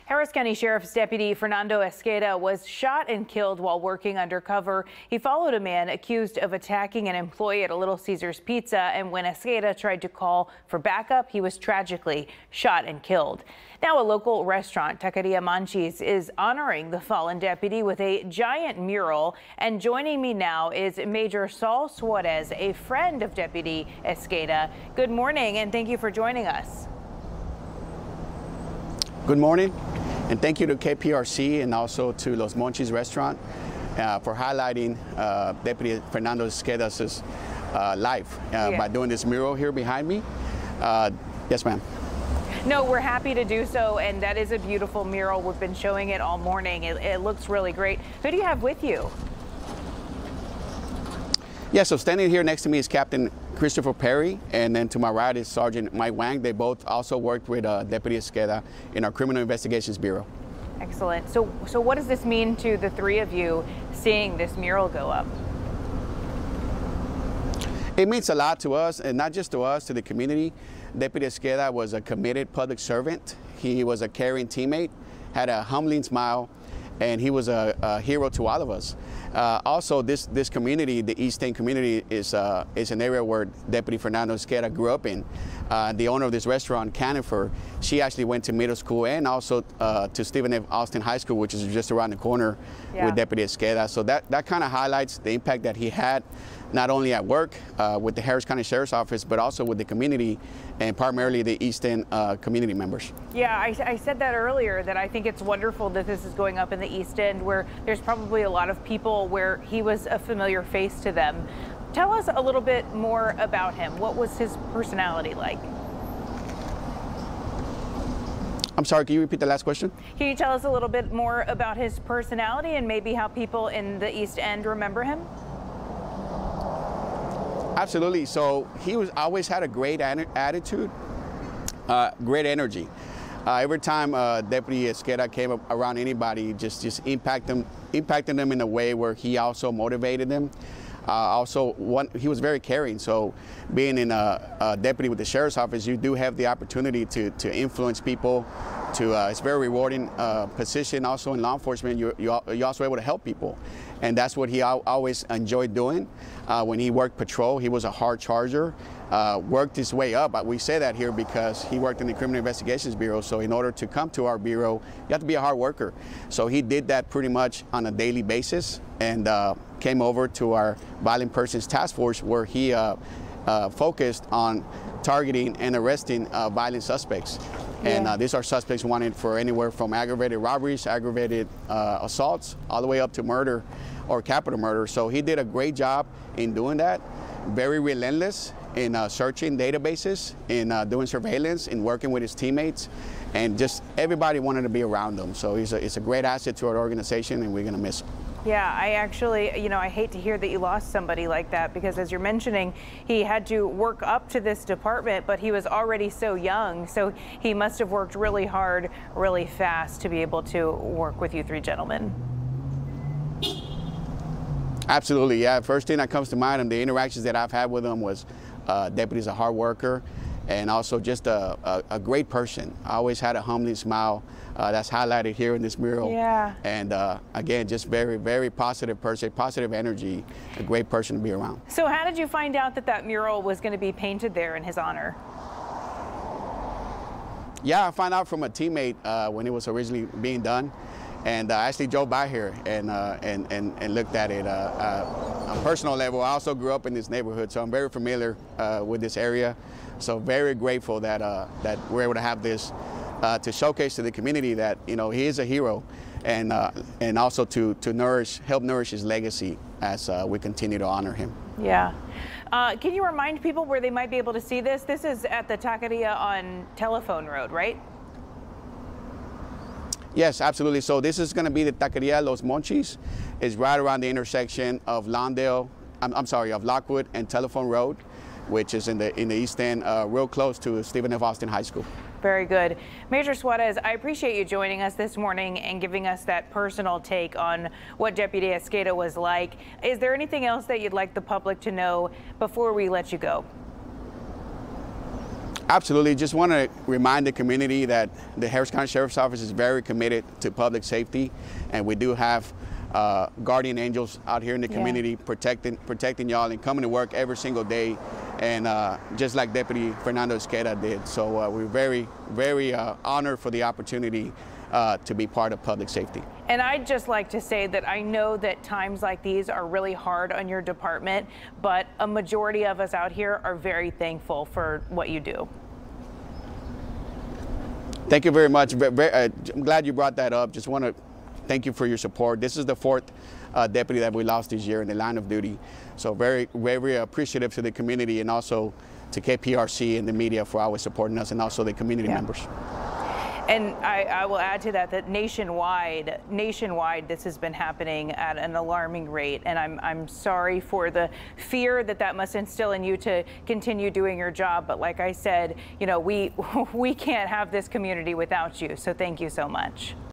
Harris County Sheriff's Deputy Fernando Esqueda was shot and killed while working undercover. He followed a man accused of attacking an employee at a Little Caesars Pizza, and when Esqueda tried to call for backup, he was tragically shot and killed. Now, a local restaurant, Taqueria Monchy, is honoring the fallen deputy with a giant mural. And joining me now is Major Saul Suarez, a friend of Deputy Esqueda. Good morning, and thank you for joining us. Good morning, and thank you to KPRC and also to Los Monchy's restaurant for highlighting Deputy Fernando Esqueda's life by doing this mural here behind me. Yes, ma'am. No, we're happy to do so, and that is a beautiful mural. We've been showing it all morning. It looks really great. Who do you have with you? Yeah, so standing here next to me is Captain Christopher Perry, and then to my right is Sergeant Mike Wang. They both also worked with Deputy Esqueda in our Criminal Investigations Bureau. Excellent. So what does this mean to the three of you seeing this mural go up? It means a lot to us, and not just to us, to the community. Deputy Esqueda was a committed public servant. He was a caring teammate, had a humbling smile, and he was a hero to all of us. Also, this community, the East End community, is an area where Deputy Fernando Esqueda grew up in. The owner of this restaurant, Canifer, she actually went to middle school and also to Stephen F. Austin High School, which is just around the corner with Deputy Esqueda. So that kind of highlights the impact that he had, not only at work with the Harris County Sheriff's Office, but also with the community and primarily the East End community members. Yeah, I said that earlier, that I think it's wonderful that this is going up in the East End, where there's probably a lot of people where he was a familiar face to them. Tell us a little bit more about him. What was his personality like? I'm sorry, can you repeat the last question? Can you tell us a little bit more about his personality and maybe how people in the East End remember him? Absolutely. So he always had a great attitude, great energy. Every time Deputy Esqueda came around anybody, just impacting them in a way where he also motivated them. He was very caring. So being in a deputy with the Sheriff's Office, you do have the opportunity to influence people. It's a very rewarding position. Also in law enforcement, you're also able to help people. And that's what he always enjoyed doing. When he worked patrol, he was a hard charger, worked his way up. We say that here because he worked in the Criminal Investigations Bureau. So in order to come to our bureau, you have to be a hard worker. So he did that pretty much on a daily basis, and came over to our Violent Persons Task Force, where he focused on targeting and arresting violent suspects. And these are suspects wanted for anywhere from aggravated robberies, aggravated assaults, all the way up to murder or capital murder. So he did a great job in doing that. Very relentless in searching databases, in doing surveillance, in working with his teammates, and just everybody wanted to be around him. So it's a great asset to our organization, and we're going to miss him. Yeah, I actually, I hate to hear that you lost somebody like that, because as you're mentioning, he had to work up to this department, but he was already so young. So he must have worked really hard, really fast to be able to work with you three gentlemen. Absolutely, yeah. First thing that comes to mind, and the interactions that I've had with him was Deputy's a hard worker, and also just a great person. I always had a humbling smile. That's highlighted here in this mural. Yeah. And again, just very, very positive person, positive energy, a great person to be around. So how did you find out that that mural was going to be painted there in his honor? Yeah, I found out from a teammate when it was originally being done. And I actually drove by here and looked at it. On a personal level, I also grew up in this neighborhood, so I'm very familiar with this area. So very grateful that we're able to have this to showcase to the community that he is a hero, and also to help nourish his legacy as we continue to honor him. Yeah. Can you remind people where they might be able to see this? This is at the Taqueria on Telephone Road, right? Yes, absolutely. So this is going to be the Taqueria Los Monchys. It's right around the intersection of of Lockwood and Telephone Road, which is in the East End, real close to Stephen F. Austin High School. Very good. Major Suarez, I appreciate you joining us this morning and giving us that personal take on what Deputy Esqueda was like. Is there anything else that you'd like the public to know before we let you go? Absolutely. Just want to remind the community that the Harris County Sheriff's Office is very committed to public safety, and we do have guardian angels out here in the community protecting y'all and coming to work every single day, and just like Deputy Fernando Esqueda did. So we're very, very honored for the opportunity to be part of public safety. And I'd just like to say that I know that times like these are really hard on your department, but a majority of us out here are very thankful for what you do. Thank you very much. I'm glad you brought that up. Just want to thank you for your support. This is the fourth deputy that we lost this year in the line of duty. So very, very appreciative to the community, and also to KPRC and the media for always supporting us, and also the community members. And I will add to that that nationwide, this has been happening at an alarming rate. And I'm sorry for the fear that must instill in you to continue doing your job. But like I said, you know, we can't have this community without you. So thank you so much.